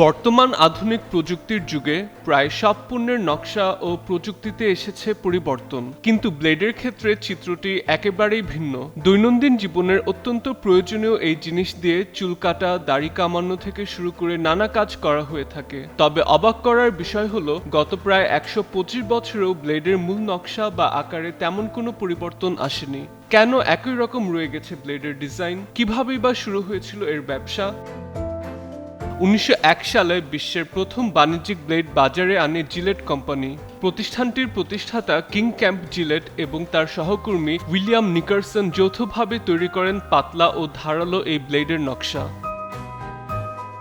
বর্তমান আধুনিক প্রযুক্তির যুগে প্রায় সব পণ্যের নকশা ও প্রযুক্তিতে এসেছে পরিবর্তন, কিন্তু ব্লেডের ক্ষেত্রে চিত্রটি একেবারেই ভিন্ন। দৈনন্দিন জীবনের অত্যন্ত প্রয়োজনীয় এই জিনিস দিয়ে চুল কাটা, দাড়ি কামানো থেকে শুরু করে নানা কাজ করা হয়ে থাকে। তবে অবাক করার বিষয় হলো, গত প্রায় 125 বছরেও ব্লেডের মূল নকশা বা আকারে তেমন কোনো পরিবর্তন আসেনি। কেন একই রকম রয়ে গেছে ব্লেডের ডিজাইন? কিভাবেই বা শুরু হয়েছিল এর ব্যবসা? 1901 সালে বিশ্বের প্রথম বাণিজ্যিক ব্লেড বাজারে আনে জিলেট কোম্পানি। প্রতিষ্ঠানটির প্রতিষ্ঠাতা কিং ক্যাম্প জিলেট এবং তার সহকর্মী উইলিয়াম নিকারসন যৌথভাবে তৈরি করেন পাতলা ও ধারালো এই ব্লেডের নকশা।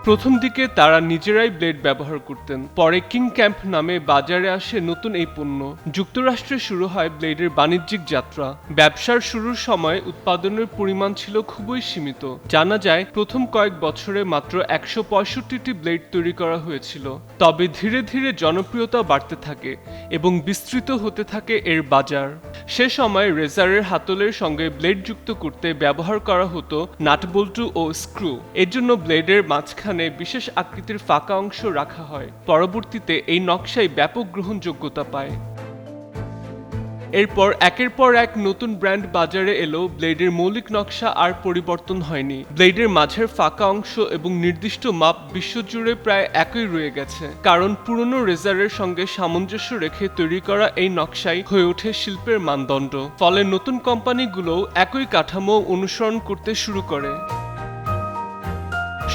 প্রথম দিকে তারা নিজেরাই ব্লেড ব্যবহার করতেন, পরে কিং ক্যাম্প নামে বাজারে আসে নতুন এই পণ্য। যুক্তরাষ্ট্রে শুরু হয় ব্লেডের বাণিজ্যিক যাত্রা। ব্যবসার শুরুর সময় উৎপাদনের পরিমাণ ছিল খুবই সীমিত। জানা যায় প্রথম কয়েক বছরে মাত্র 165টি ব্লেড তৈরি করা হয়েছিল। তবে ধীরে ধীরে জনপ্রিয়তা বাড়তে থাকে এবং বিস্তৃত হতে থাকে এর বাজার। সে সময় রেজারের হাতলের সঙ্গে ব্লেড যুক্ত করতে ব্যবহার করা হতো নাটবল্টু ও স্ক্রু। এর জন্য ব্লেডের মাঝখানে বিশেষ আকৃতির ফাঁকা অংশ রাখা হয়। পরবর্তীতে এই নকশাই ব্যাপক গ্রহণযোগ্যতা পায়। এরপর একের পর এক নতুন ব্র্যান্ড বাজারে এলো, ব্লেডের মৌলিক নকশা আর পরিবর্তন হয়নি। ব্লেডের মাঝের ফাঁকা অংশ এবং নির্দিষ্ট মাপ বিশ্বজুড়ে প্রায় একই রয়ে গেছে, কারণ পুরনো রেজারের সঙ্গে সামঞ্জস্য রেখে তৈরি করা এই নকশাই হয়ে ওঠে শিল্পের মানদণ্ড। ফলে নতুন কোম্পানিগুলোও একই কাঠামো অনুসরণ করতে শুরু করে।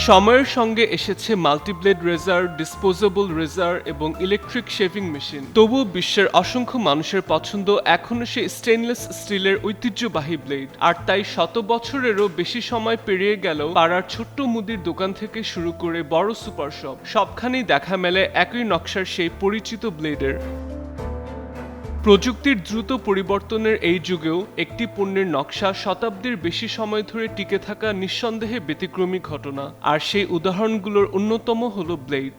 সময়ের সঙ্গে এসেছে মাল্টিব্লেড রেজার, ডিসপোজেবল রেজার এবং ইলেকট্রিক শেভিং মেশিন। তবুও বিশ্বের অসংখ্য মানুষের পছন্দ এখনো সেই স্টেইনলেস স্টিলের ঐতিহ্যবাহী ব্লেড। আর তাই শত বছরেরও বেশি সময় পেরিয়ে গেলেও পাড়ার ছোট্ট মুদির দোকান থেকে শুরু করে বড় সুপার শপ, সবখানেই দেখা মেলে একই নকশার সেই পরিচিত ব্লেডের। প্রযুক্তির দ্রুত পরিবর্তনের এই যুগেও একটি পণ্যের নকশা শতাব্দীর বেশি সময় ধরে টিকে থাকা নিঃসন্দেহে ব্যতিক্রমী ঘটনা, আর সেই উদাহরণগুলোর অন্যতম হলো ব্লেড।